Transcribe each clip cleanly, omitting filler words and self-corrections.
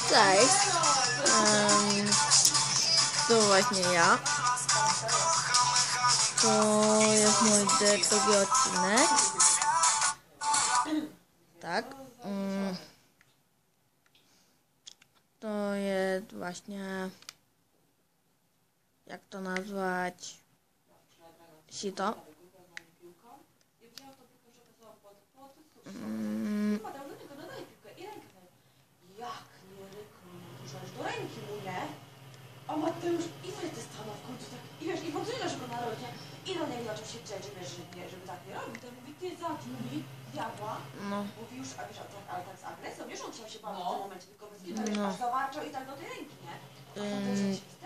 Cześć. To właśnie ja. To jest mój drugi odcinek. Tak. To jest właśnie, jak to nazwać, sito. Do ręki mu, nie? A Mateusz, ile ty stanął w końcu tak? I wiesz, i wątpię, że go narodzie. I do niego zaczął się drzeć, wiesz, żeby tak nie robił. To mówi, ty za mówi, diabła. No. Mówi już, a wiesz, ale tak z agresją, wiesz, on chciał się bawić w tym momencie, tylko bez widzów, No. aż zawarczał i tak do tej ręki, nie?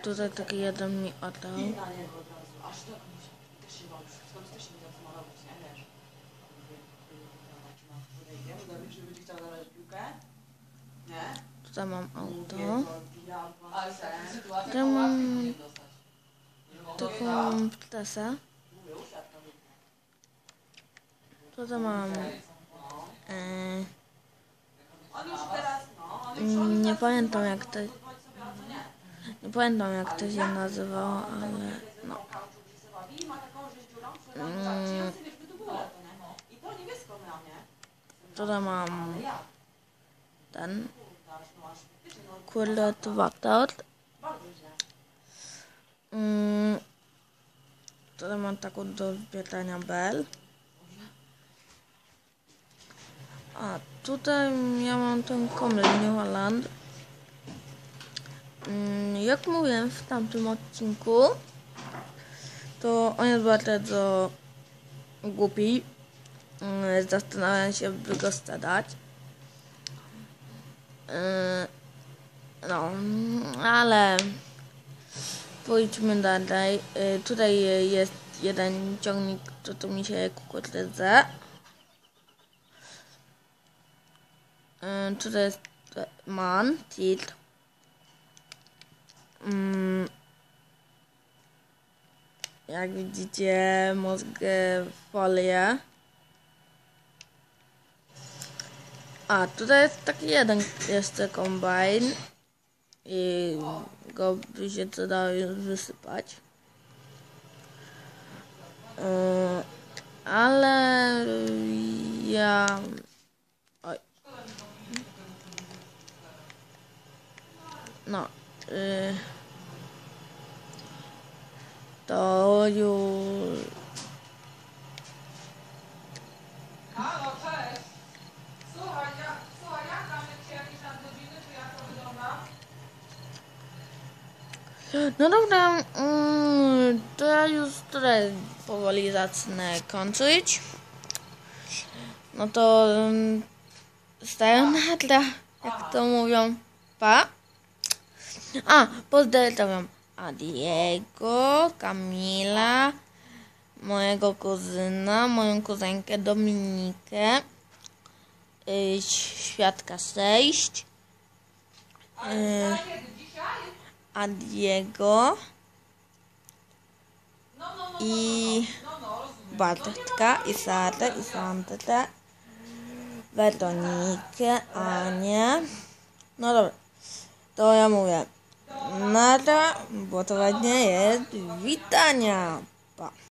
Tutaj taki jeden mi oddał. I na niego od razu, aż tak mu się, też się bał, skąd też nie wiedział, co ma robić, nie? Wiesz. Wiesz, że będzie chciał zabrać piłkę? Nie? Tutaj mam auto. Ale Tutaj mam taką ptasę. Tutaj mam nie pamiętam jak to się nazywało, ale no. Tutaj mam ten kultywator. Tutaj mam taką do zbierania bel. A tutaj ja mam ten Comel New Holland. Jak mówiłem w tamtym odcinku, to on jest bardzo głupi. Zastanawiam się, by go sprzedać. No, ale pójdźmy dalej. Tutaj jest jeden ciągnik, co tu mi się kukurydzę. Tutaj jest Mantit. Jak widzicie, mózgę folię. A tutaj jest taki jeden jeszcze kombajn i go by się co dało już wysypać. Ale ja... Oj. No. To już... Halo, cześć! Słuchaj, jak tam się jakieś nadgodziny, czy jak to wygląda? No dobra, to ja już tutaj powoli zacznę kończyć. No to sayonara, jak to mówią, pa. A, pozdrawiam Adiego, Kamila, mojego kuzyna, moją kuzenkę Dominikę, Świadka 6, Adiego i Bartka, i Sarę, i Sandrę, Weronikę, Anię. No dobra, to ja mówię nara, bo to ładnie jest witania. Pa.